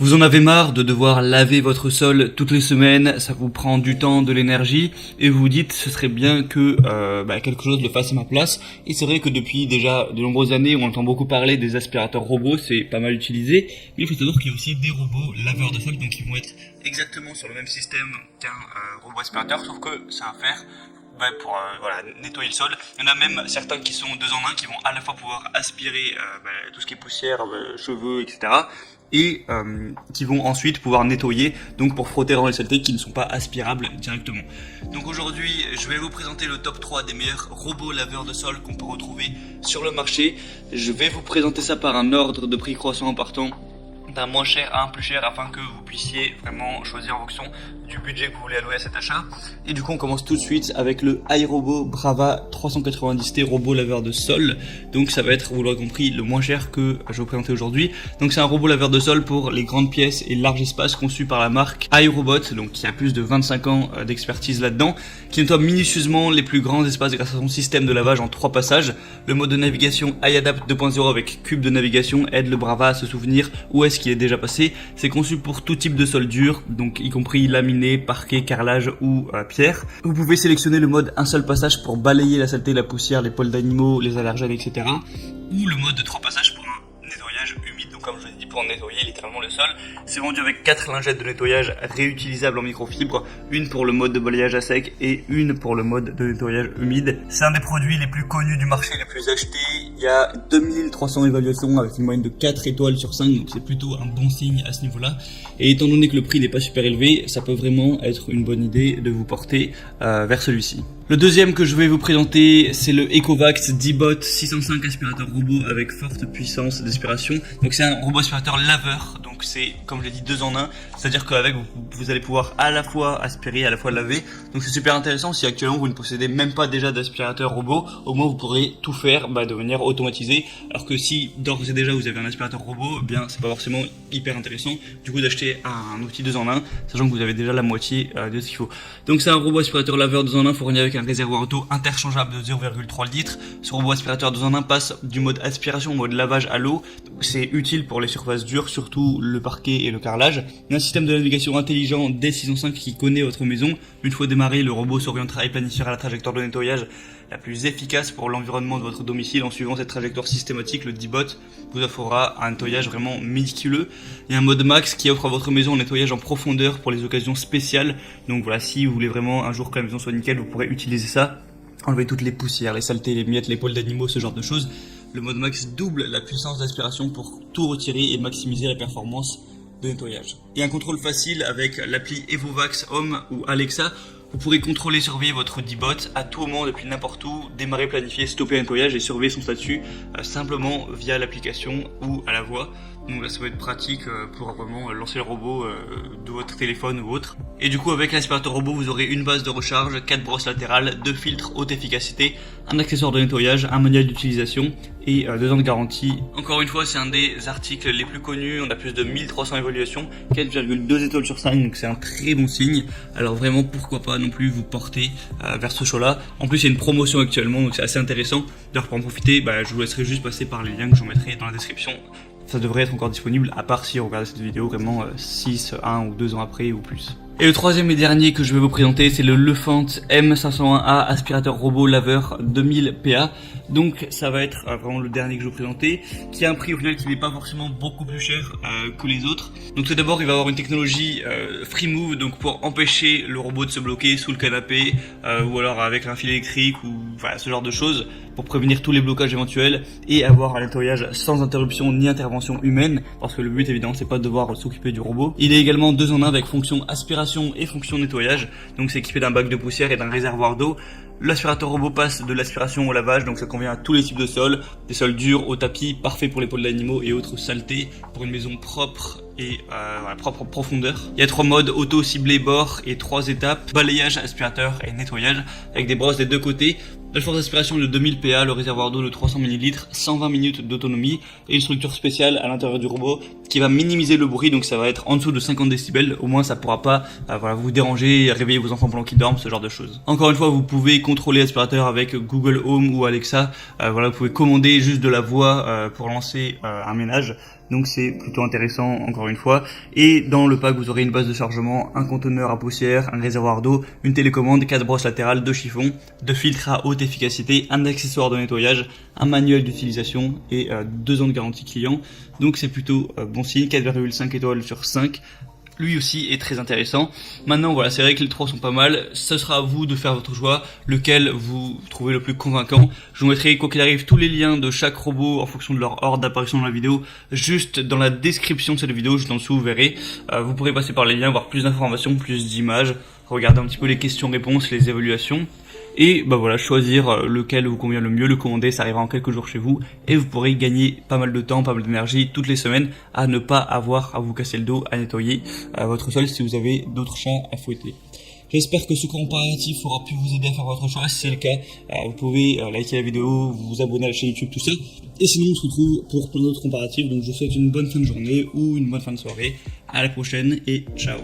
Vous en avez marre de devoir laver votre sol toutes les semaines, ça vous prend du temps, de l'énergie, et vous vous dites ce serait bien que quelque chose le fasse à ma place. Et c'est vrai que depuis déjà de nombreuses années, on entend beaucoup parler des aspirateurs robots, c'est pas mal utilisé, mais il faut savoir qu'il y a aussi des robots laveurs de sol, donc ils vont être exactement sur le même système qu'un robot aspirateur, sauf que ça va faire pour nettoyer le sol. Il y en a même certains qui sont 2 en 1, qui vont à la fois pouvoir aspirer tout ce qui est poussière, cheveux, etc. et qui vont ensuite pouvoir nettoyer, donc pour frotter dans les saletés qui ne sont pas aspirables directement. Donc aujourd'hui, je vais vous présenter le top 3 des meilleurs robots laveurs de sol qu'on peut retrouver sur le marché. Je vais vous présenter ça par un ordre de prix croissant en partant d'un moins cher à un plus cher afin que vous puissiez vraiment choisir en fonction du budget que vous voulez allouer à cet achat. Et du coup on commence tout de suite avec le iRobot Brava 390T robot laveur de sol. Donc ça va être, vous l'aurez compris, le moins cher que je vais vous présenter aujourd'hui. Donc c'est un robot laveur de sol pour les grandes pièces et larges espaces conçu par la marque iRobot, donc qui a plus de 25 ans d'expertise là-dedans, qui nettoie minutieusement les plus grands espaces grâce à son système de lavage en 3 passages. Le mode de navigation iAdapt 2.0 avec cube de navigation aide le Brava à se souvenir où est-ce qu'il est déjà passé. C'est conçu pour tout type de sol dur, donc y compris laminé, parquet, carrelage ou pierre. Vous pouvez sélectionner le mode un seul passage pour balayer la saleté, la poussière, les poils d'animaux, les allergènes, etc. ou le mode 3 passages pour un nettoyage humide, donc comme je vous ai dit, pour nettoyer littéralement le sol. C'est vendu avec 4 lingettes de nettoyage réutilisables en microfibre, une pour le mode de balayage à sec et une pour le mode de nettoyage humide. C'est un des produits les plus connus du marché, les plus achetés. Il y a 2300 évaluations avec une moyenne de 4 étoiles sur 5, donc c'est plutôt un bon signe à ce niveau-là. Et étant donné que le prix n'est pas super élevé, ça peut vraiment être une bonne idée de vous porter vers celui-ci. Le deuxième que je vais vous présenter, c'est le Ecovacs D-Bot 605 aspirateur robot avec forte puissance d'aspiration. Donc c'est un robot aspirateur laveur, donc c'est comme je l'ai dit 2 en 1, c'est-à-dire qu'avec vous allez pouvoir à la fois aspirer, à la fois laver. Donc c'est super intéressant si actuellement vous ne possédez même pas déjà d'aspirateur robot, au moins vous pourrez tout faire de manière automatisée. Alors que si d'ores et déjà vous avez un aspirateur robot, eh bien c'est pas forcément hyper intéressant du coup d'acheter un outil 2 en 1, sachant que vous avez déjà la moitié de ce qu'il faut. Donc c'est un robot aspirateur laveur 2 en 1 fourni avec un réservoir auto interchangeable de 0,3 litres. Ce robot aspirateur 2 en 1 passe du mode aspiration au mode lavage à l'eau. C'est utile pour les surfaces dures, surtout le parquet et le carrelage. Il y a un système de navigation intelligent D605 qui connaît votre maison. Une fois démarré, le robot s'orientera et planifiera la trajectoire de nettoyage la plus efficace pour l'environnement de votre domicile. En suivant cette trajectoire systématique, le D-Bot vous offrira un nettoyage vraiment méticuleux. Il y a un mode max qui offre à votre maison un nettoyage en profondeur pour les occasions spéciales. Donc voilà, si vous voulez vraiment un jour que la maison soit nickel, vous pourrez utiliser ça. Enlever toutes les poussières, les saletés, les miettes, les poils d'animaux, ce genre de choses. Le mode max double la puissance d'aspiration pour tout retirer et maximiser la performance de nettoyage. Et un contrôle facile avec l'appli Evovacs Home ou Alexa. Vous pourrez contrôler et surveiller votre D-Bot à tout moment depuis n'importe où, démarrer, planifier, stopper un nettoyage et surveiller son statut simplement via l'application ou à la voix. Donc là ça va être pratique pour vraiment lancer le robot de votre téléphone ou autre. Et du coup avec l'aspirateur robot vous aurez une base de recharge, 4 brosses latérales, 2 filtres haute efficacité, un accessoire de nettoyage, un manuel d'utilisation et 2 ans de garantie. Encore une fois c'est un des articles les plus connus, on a plus de 1300 évaluations, 4,2 étoiles sur 5, donc c'est un très bon signe. Alors vraiment pourquoi pas non plus vous porter vers ce choix là. En plus il y a une promotion actuellement donc c'est assez intéressant. D'ailleurs pour en profiter je vous laisserai juste passer par les liens que je vous mettrai dans la description. Ça devrait être encore disponible, à part si vous regardez cette vidéo vraiment 6, 1 ou 2 ans après ou plus. Et le troisième et dernier que je vais vous présenter, c'est le Lefant M501A aspirateur robot laveur 2000 PA. Donc ça va être vraiment le dernier que je vais vous présenter, qui a un prix au final qui n'est pas forcément beaucoup plus cher que les autres. Donc tout d'abord il va avoir une technologie Free Move, donc pour empêcher le robot de se bloquer sous le canapé ou alors avec un fil électrique ou ce genre de choses, pour prévenir tous les blocages éventuels et avoir un nettoyage sans interruption ni intervention humaine, parce que le but évidemment c'est pas de devoir s'occuper du robot. Il est également 2 en 1 avec fonction aspiration et fonction nettoyage, donc c'est équipé d'un bac de poussière et d'un réservoir d'eau. L'aspirateur robot passe de l'aspiration au lavage, donc ça convient à tous les types de sols, des sols durs au tapis, parfait pour les poils d'animaux et autres saletés, pour une maison propre et propre profondeur. Il y a 3 modes, auto, ciblé, bord et 3 étapes, balayage, aspirateur et nettoyage, avec des brosses des deux côtés. La force d'aspiration de 2000 PA, le réservoir d'eau de 300 ml, 120 minutes d'autonomie et une structure spéciale à l'intérieur du robot qui va minimiser le bruit, donc ça va être en dessous de 50 décibels, au moins ça pourra pas vous déranger, réveiller vos enfants pendant qu'ils dorment, ce genre de choses. Encore une fois, vous pouvez contrôler l'aspirateur avec Google Home ou Alexa, vous pouvez commander juste de la voix pour lancer un ménage. donc c'est plutôt intéressant encore une fois. Et dans le pack, vous aurez une base de chargement, un conteneur à poussière, un réservoir d'eau, une télécommande, 4 brosses latérales, 2 chiffons, 2 filtres à haute efficacité, un accessoire de nettoyage, un manuel d'utilisation et 2 ans de garantie client. Donc c'est plutôt bon signe, 4,5 étoiles sur 5. Lui aussi est très intéressant. Maintenant voilà, c'est vrai que les trois sont pas mal. Ce sera à vous de faire votre choix, lequel vous trouvez le plus convaincant. Je vous mettrai quoi qu'il arrive tous les liens de chaque robot en fonction de leur ordre d'apparition dans la vidéo, juste dans la description de cette vidéo, juste en dessous vous verrez. Vous pourrez passer par les liens, voir plus d'informations, plus d'images, regarder un petit peu les questions-réponses, les évaluations. Et bah voilà, choisir lequel vous convient le mieux, le commander, ça arrivera en quelques jours chez vous et vous pourrez gagner pas mal de temps, pas mal d'énergie toutes les semaines à ne pas avoir à vous casser le dos, à nettoyer votre sol si vous avez d'autres chats à fouetter. J'espère que ce comparatif aura pu vous aider à faire votre choix. Si c'est le cas, vous pouvez liker la vidéo, vous abonner à la chaîne YouTube, tout ça. Et sinon, on se retrouve pour plein d'autres comparatifs. Donc je vous souhaite une bonne fin de journée ou une bonne fin de soirée. À la prochaine et ciao.